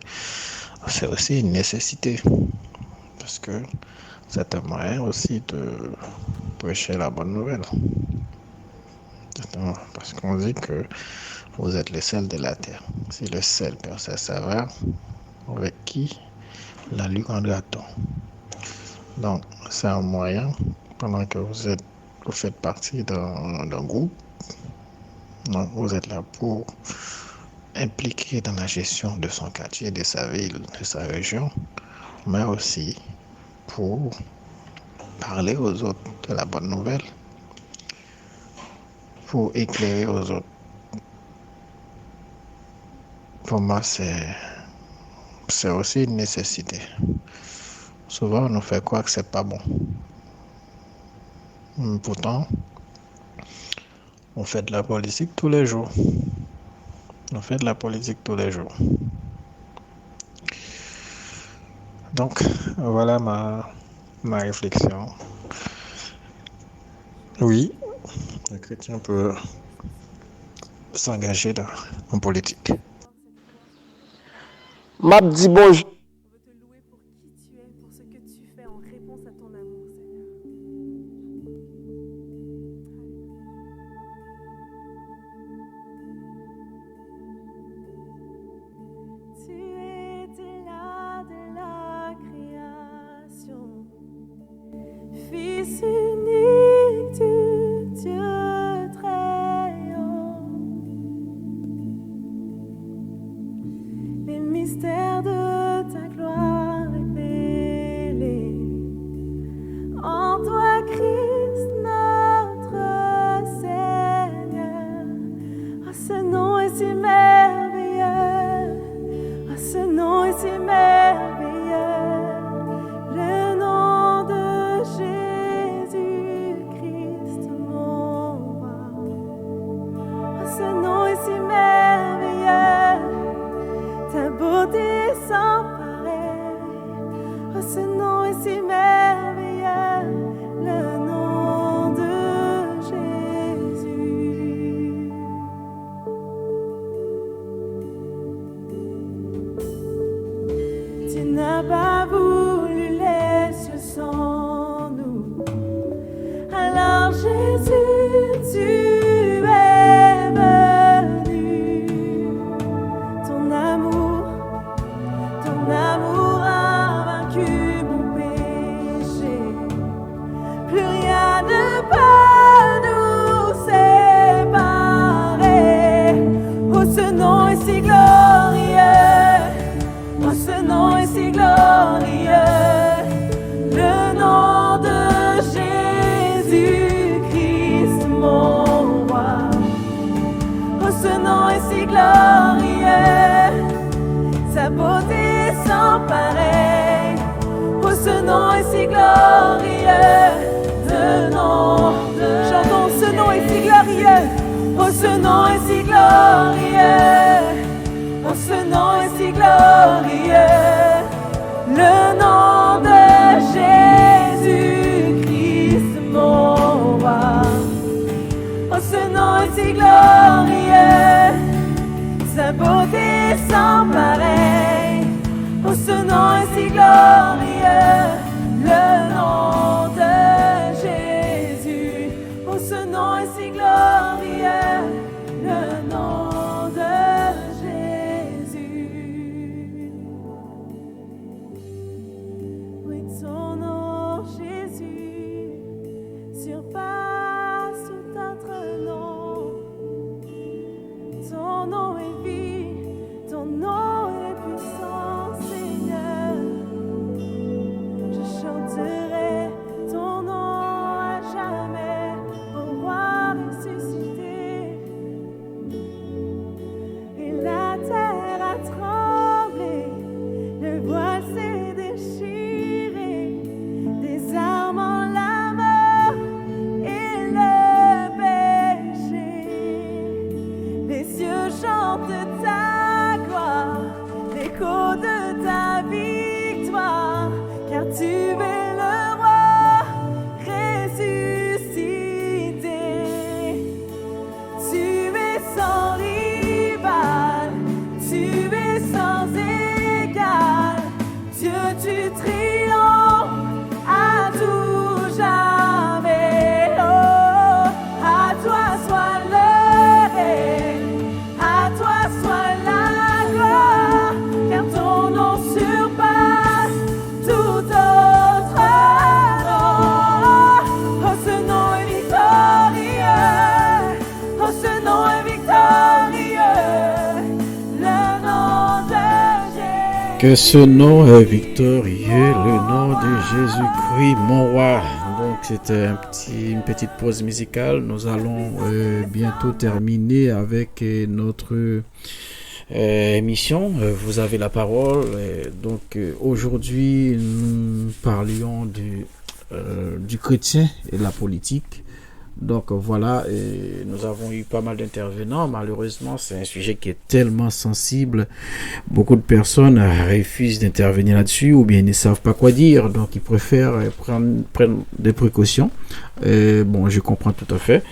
aussi une nécessité. parce que c'est un moyen aussi de prêcher la bonne nouvelle. Parce qu'on dit que vous êtes le sel de la terre. Si le sel perd sa saveur, avec qui la lui rendra-t-on? Donc, c'est un moyen, pendant que vous faites partie d'un groupe, donc vous êtes là pour impliquer dans la gestion de son quartier, de sa ville, de sa région, mais aussi pour parler aux autres de la bonne nouvelle, pour éclairer aux autres. Pour moi, c'est aussi une nécessité. Souvent, on nous fait croire que c'est pas bon. Pourtant, on fait de la politique tous les jours. On fait de la politique tous les jours. Donc, voilà ma réflexion. Oui, le chrétien peut s'engager en politique. M'a dit bonjour. On veut te louer pour qui tu es, pour ce que tu fais en réponse à ton amour, Seigneur. Tu étais là de la création, Fils unique du Dieu très haut. Les mystères de ta gloire révélés en toi, Christ, notre Seigneur. Ah, ce nom est si merveilleux, ah, ce nom est si merveilleux, le nom de Jésus-Christ, mon roi. Ah, ce nom est si merveilleux, ta beauté est sans pareil. Oh, ce nom est si merveilleux, le nom de Jésus. Tu n'as pas voulu les cieux sans nous. Alors Jésus, tu es venu. Ton amour a vaincu mon péché. Plus rien ne peut nous séparer. Oh, ce nom est si glorieux. Oh, ce nom est si glorieux. Le nom de Jésus-Christ, mon roi. Oh, ce nom est si glorieux. Sa beauté est sans pareil. Oh, ce nom est si glorieux. Le nom de chantons, ce nom est si glorieux. Oh, ce nom est si glorieux. Oh, ce nom est si glorieux. Le nom de Jésus-Christ, mon roi. Oh, ce nom est si glorieux. Sa beauté est sans pareil. Oh, ce nom est si glorieux. Le nom de Jésus. Oh, ce nom est si glorieux. Le nom de Jésus. Oui, ton nom, Jésus, surpasse tout autre nom. Ton nom est vie, ton nom est puissant, Seigneur. Je chanterai ton nom à jamais, au roi ressuscité. Que ce nom est victorieux, le nom de Jésus-Christ, mon roi. Donc c'était une petite pause musicale. Nous allons bientôt terminer avec notre émission. Vous avez la parole. Donc aujourd'hui, nous parlions du chrétien et de la politique. Donc voilà, nous avons eu pas mal d'intervenants. Malheureusement, c'est un sujet qui est tellement sensible. Beaucoup de personnes refusent d'intervenir là-dessus ou bien ils ne savent pas quoi dire. Donc ils préfèrent prendre des précautions. Bon, je comprends tout à fait.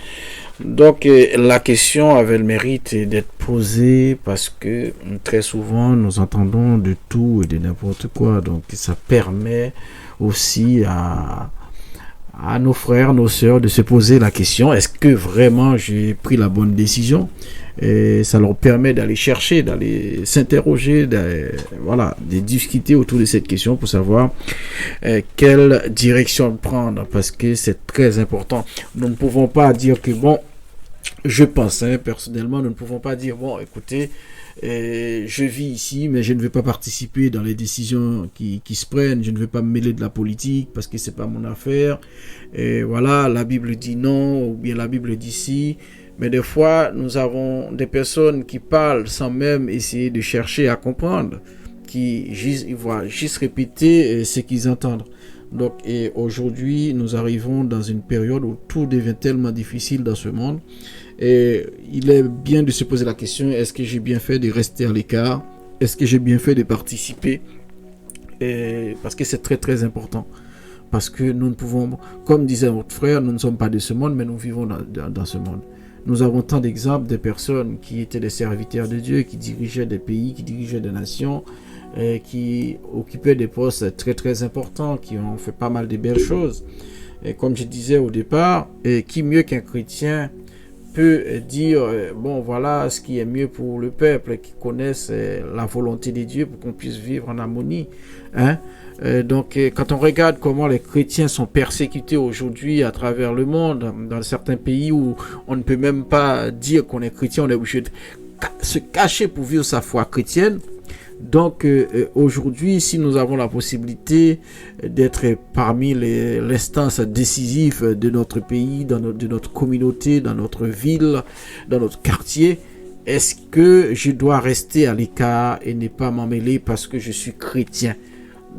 Donc la question avait le mérite d'être posée parce que très souvent nous entendons de tout et de n'importe quoi. Donc ça permet aussi à nos frères, nos sœurs de se poser la question, est-ce que vraiment j'ai pris la bonne décision? Et ça leur permet d'aller chercher, d'aller s'interroger, voilà, de discuter autour de cette question pour savoir quelle direction prendre, parce que c'est très important. Nous ne pouvons pas dire que bon, je pense, personnellement, nous ne pouvons pas dire, bon, écoutez, je vis ici, mais je ne vais pas participer dans les décisions qui se prennent, je ne vais pas me mêler de la politique parce que c'est pas mon affaire. Et voilà, la Bible dit non, ou bien la Bible dit si. Mais des fois, nous avons des personnes qui parlent sans même essayer de chercher à comprendre, qui vont juste répéter ce qu'ils entendent. Donc, et aujourd'hui, nous arrivons dans une période où tout devient tellement difficile dans ce monde. Et il est bien de se poser la question, est-ce que j'ai bien fait de rester à l'écart? Est-ce que j'ai bien fait de participer? Parce que c'est très très important. Parce que nous ne pouvons, comme disait notre frère, nous ne sommes pas de ce monde, mais nous vivons dans ce monde. Nous avons tant d'exemples de personnes qui étaient des serviteurs de Dieu, qui dirigeaient des pays, qui dirigeaient des nations, qui occupaient des postes très très importants, qui ont fait pas mal de belles choses. Et comme je disais au départ, qui mieux qu'un chrétien peut dire, bon voilà ce qui est mieux pour le peuple, qui connaissent la volonté de Dieu pour qu'on puisse vivre en harmonie. Donc quand on regarde comment les chrétiens sont persécutés aujourd'hui à travers le monde, dans certains pays où on ne peut même pas dire qu'on est chrétien, on est obligé de se cacher pour vivre sa foi chrétienne. Donc aujourd'hui, si nous avons la possibilité d'être parmi l'instance décisive de notre pays, de notre communauté, dans notre ville, dans notre quartier, est-ce que je dois rester à l'écart et ne pas m'en mêler parce que je suis chrétien?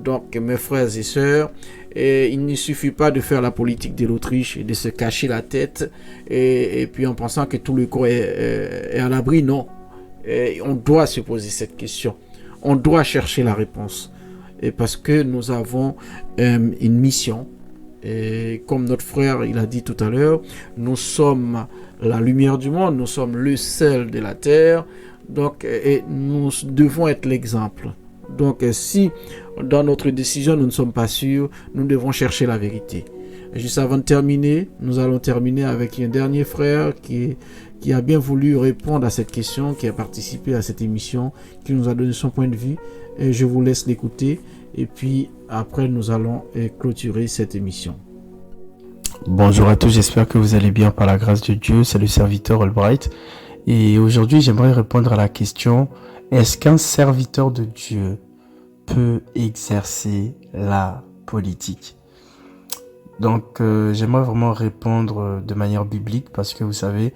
Donc mes frères et sœurs, il ne suffit pas de faire la politique de l'Autriche et de se cacher la tête et puis en pensant que tout le corps est à l'abri. Non, on doit se poser cette question. On doit chercher la réponse. Et parce que nous avons une mission. Et comme notre frère il a dit tout à l'heure, nous sommes la lumière du monde, nous sommes le sel de la terre. Donc, et nous devons être l'exemple. Donc, si dans notre décision nous ne sommes pas sûrs, nous devons chercher la vérité. Juste avant de terminer, nous allons terminer avec un dernier frère qui a bien voulu répondre à cette question, qui a participé à cette émission, qui nous a donné son point de vue. Et je vous laisse l'écouter. Et puis après, nous allons clôturer cette émission. Bonjour à tous, j'espère que vous allez bien par la grâce de Dieu. C'est le serviteur Albright. Et aujourd'hui, j'aimerais répondre à la question, est-ce qu'un serviteur de Dieu peut exercer la politique? Donc, j'aimerais vraiment répondre de manière biblique parce que vous savez,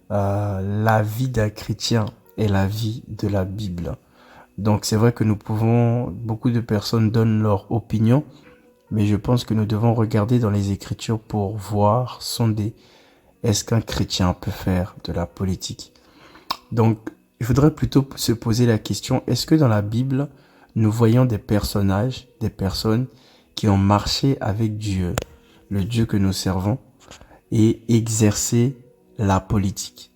la vie d'un chrétien est la vie de la Bible. Donc c'est vrai que beaucoup de personnes donnent leur opinion, mais je pense que nous devons regarder dans les Écritures pour voir, sonder, est-ce qu'un chrétien peut faire de la politique? Donc il faudrait plutôt se poser la question, est-ce que dans la Bible, nous voyons des personnages, des personnes qui ont marché avec Dieu, le Dieu que nous servons, et exercé la politique?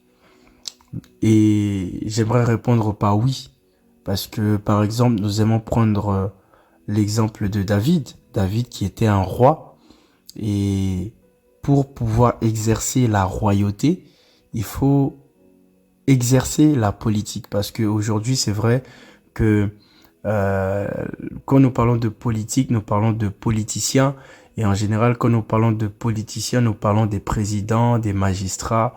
Et j'aimerais répondre par oui, parce que par exemple nous aimons prendre l'exemple de David qui était un roi, et pour pouvoir exercer la royauté il faut exercer la politique, parce que aujourd'hui c'est vrai que quand nous parlons de politique, nous parlons de politiciens, et en général quand nous parlons de politiciens, nous parlons des présidents, des magistrats.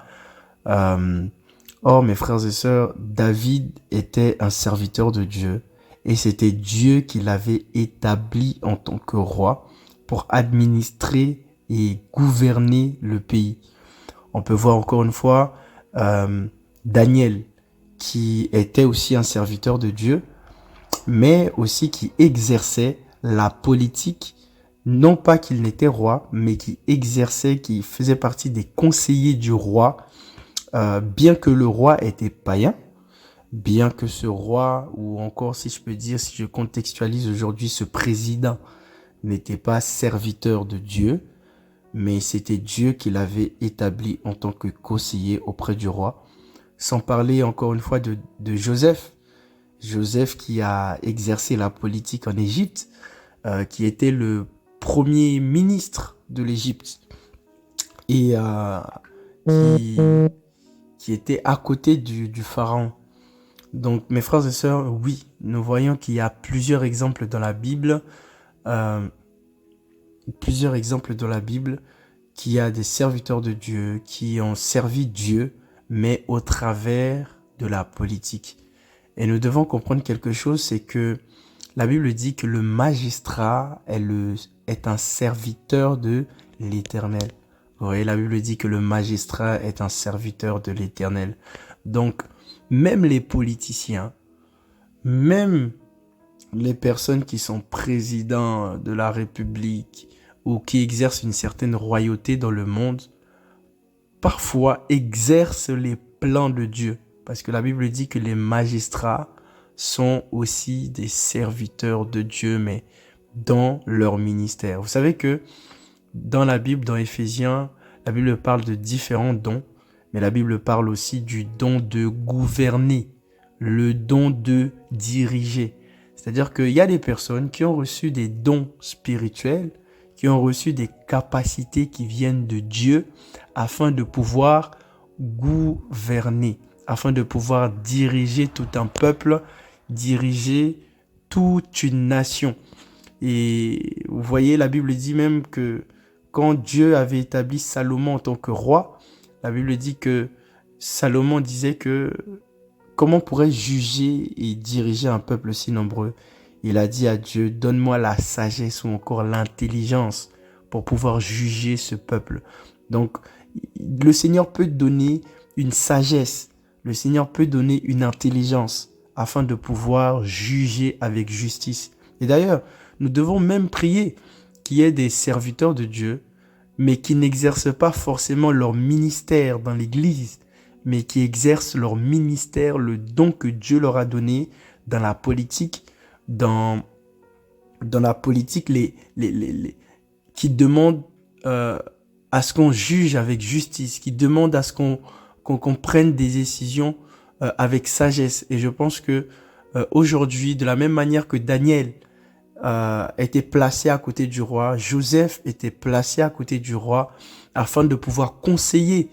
Or, mes frères et sœurs, David était un serviteur de Dieu et c'était Dieu qui l'avait établi en tant que roi pour administrer et gouverner le pays. On peut voir encore une fois Daniel, qui était aussi un serviteur de Dieu, mais aussi qui exerçait la politique, non pas qu'il n'était roi, mais qui exerçait, qui faisait partie des conseillers du roi, bien que le roi était païen, bien que ce roi, ou encore si je peux dire, si je contextualise aujourd'hui, ce président n'était pas serviteur de Dieu, mais c'était Dieu qui l'avait établi en tant que conseiller auprès du roi. Sans parler encore une fois de Joseph. Joseph qui a exercé la politique en Égypte, qui était le premier ministre de l'Égypte et qui était à côté du pharaon. Donc mes frères et sœurs, oui, nous voyons qu'il y a plusieurs exemples dans la Bible, qui a des serviteurs de Dieu qui ont servi Dieu, mais au travers de la politique. Et nous devons comprendre quelque chose, c'est que la Bible dit que le magistrat est un serviteur de l'Éternel. Vous voyez, la Bible dit que le magistrat est un serviteur de l'Éternel. Donc, même les politiciens, même les personnes qui sont présidents de la République ou qui exercent une certaine royauté dans le monde, parfois exercent les plans de Dieu. Parce que la Bible dit que les magistrats sont aussi des serviteurs de Dieu, mais dans leur ministère. Vous savez que dans la Bible, dans Éphésiens, la Bible parle de différents dons, mais la Bible parle aussi du don de gouverner, le don de diriger. C'est-à-dire qu'il y a des personnes qui ont reçu des dons spirituels, qui ont reçu des capacités qui viennent de Dieu afin de pouvoir gouverner, afin de pouvoir diriger tout un peuple, diriger toute une nation. Et vous voyez, la Bible dit même que quand Dieu avait établi Salomon en tant que roi, la Bible dit que Salomon disait que comment pourrais-je juger et diriger un peuple si nombreux? Il a dit à Dieu, donne-moi la sagesse ou encore l'intelligence pour pouvoir juger ce peuple. Donc, le Seigneur peut donner une sagesse, le Seigneur peut donner une intelligence afin de pouvoir juger avec justice. Et d'ailleurs, nous devons même prier qu'il y ait des serviteurs de Dieu, mais qui n'exercent pas forcément leur ministère dans l'Église, mais qui exercent leur ministère, le don que Dieu leur a donné dans la politique, dans la politique, qui demandent à ce qu'on juge avec justice, qui demandent à ce qu'on prenne des décisions avec sagesse. Et je pense que aujourd'hui, de la même manière que Daniel était placé à côté du roi, Joseph était placé à côté du roi afin de pouvoir conseiller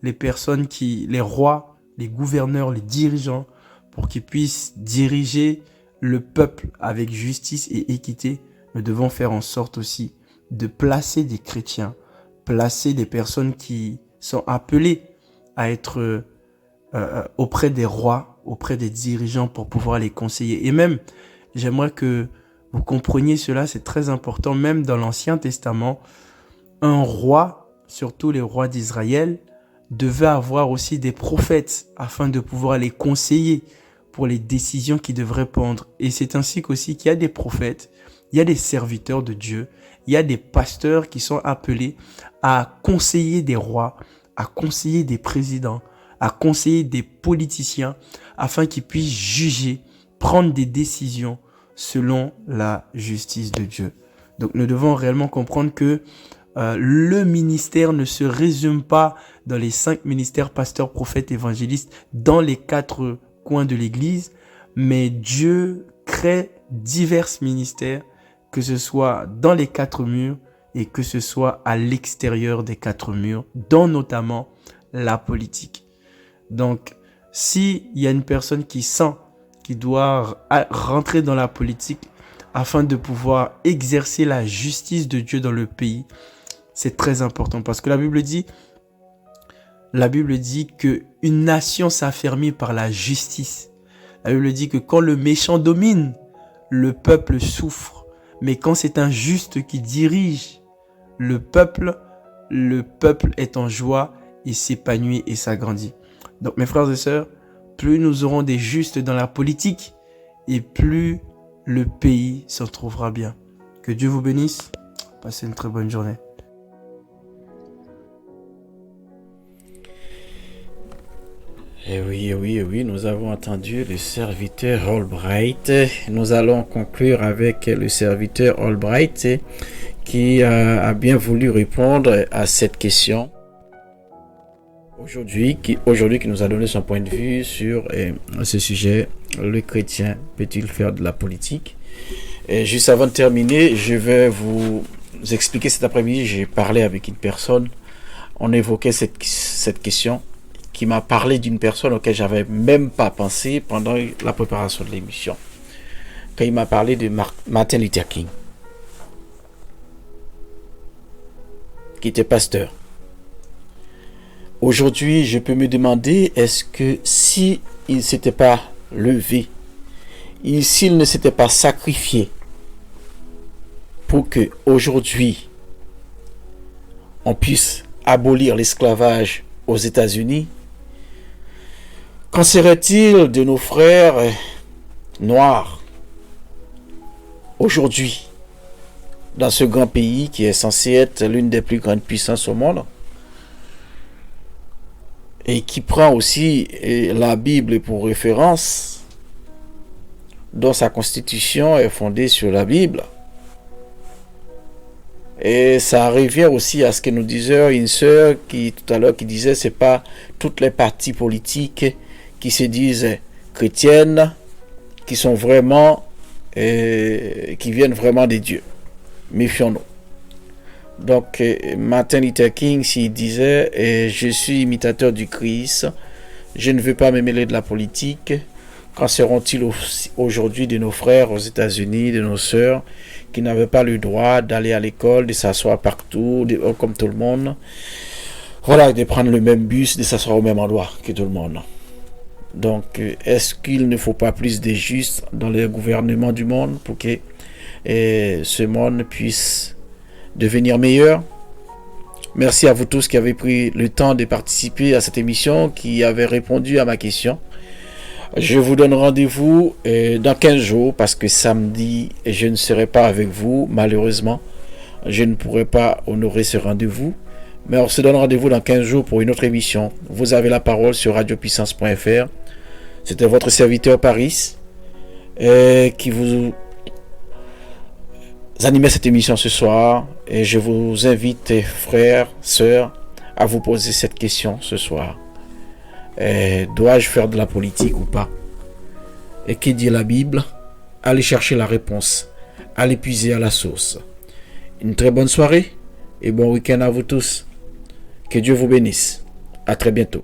les personnes les rois, les gouverneurs, les dirigeants, pour qu'ils puissent diriger le peuple avec justice et équité. Nous devons faire en sorte aussi de placer des chrétiens, placer des personnes qui sont appelées à être auprès des rois, auprès des dirigeants pour pouvoir les conseiller. Et même, j'aimerais que vous compreniez cela, c'est très important, même dans l'Ancien Testament, un roi, surtout les rois d'Israël, devait avoir aussi des prophètes afin de pouvoir les conseiller pour les décisions qu'ils devraient prendre. Et c'est ainsi qu'aussi qu'il y a des prophètes, il y a des serviteurs de Dieu, il y a des pasteurs qui sont appelés à conseiller des rois, à conseiller des présidents, à conseiller des politiciens afin qu'ils puissent juger, prendre des décisions selon la justice de Dieu. Donc nous devons réellement comprendre que le ministère ne se résume pas dans les 5 ministères, pasteurs, prophètes, évangélistes, dans les 4 coins de l'église, mais Dieu crée divers ministères, que ce soit dans les 4 murs et que ce soit à l'extérieur des 4 murs, dont notamment la politique. Donc, s'il y a une personne qui sent qu'il doit rentrer dans la politique afin de pouvoir exercer la justice de Dieu dans le pays, c'est très important parce que la Bible dit que une nation s'affermit par la justice. La Bible dit que quand le méchant domine, le peuple souffre. Mais quand c'est un juste qui dirige le peuple est en joie et s'épanouit et s'agrandit. Donc mes frères et sœurs, plus nous aurons des justes dans la politique et plus le pays se trouvera bien. Que Dieu vous bénisse. Passez une très bonne journée. Eh oui, nous avons entendu le serviteur Albright. Nous allons conclure avec le serviteur Albright qui a bien voulu répondre à cette question. Aujourd'hui, qui nous a donné son point de vue sur ce sujet. Le chrétien peut-il faire de la politique? Et juste avant de terminer, je vais vous expliquer cet après-midi, j'ai parlé avec une personne, on évoquait cette question, qui m'a parlé d'une personne auquel j'avais même pas pensé pendant la préparation de l'émission. Quand il m'a parlé de Martin Luther King, qui était pasteur. Aujourd'hui, je peux me demander, est-ce que si il s'était pas levé, s'il ne s'était pas sacrifié pour que aujourd'hui on puisse abolir l'esclavage aux États-Unis, qu'en serait-il de nos frères noirs aujourd'hui dans ce grand pays qui est censé être l'une des plus grandes puissances au monde et qui prend aussi la Bible pour référence, dont sa constitution est fondée sur la Bible? Et ça revient aussi à ce que nous disait une sœur qui tout à l'heure qui disait c'est pas toutes les partis politiques qui se disent chrétiennes qui sont vraiment qui viennent vraiment des dieux. Méfions-nous. Donc Martin Luther King, s'il disait je suis imitateur du Christ, je ne veux pas me mêler de la politique, qu'en seront-ils aujourd'hui de nos frères aux États-Unis, de nos sœurs qui n'avaient pas le droit d'aller à l'école, de s'asseoir partout, comme tout le monde, voilà, de prendre le même bus, de s'asseoir au même endroit que tout le monde. Donc, est-ce qu'il ne faut pas plus de justes dans le gouvernement du monde pour que ce monde puisse devenir meilleur? Merci à vous tous qui avez pris le temps de participer à cette émission, qui avez répondu à ma question. Je vous donne rendez-vous dans 15 jours parce que samedi, je ne serai pas avec vous. Malheureusement, je ne pourrai pas honorer ce rendez-vous. Mais on se donne rendez-vous dans 15 jours pour une autre émission. Vous avez la parole sur radiopuissance.fr. C'était votre serviteur Paris qui vous animait cette émission ce soir. Et je vous invite, frères, sœurs, à vous poser cette question ce soir. Dois-je faire de la politique ou pas? Et que dit la Bible? Allez chercher la réponse. Allez puiser à la source. Une très bonne soirée et bon week-end à vous tous. Que Dieu vous bénisse. À très bientôt.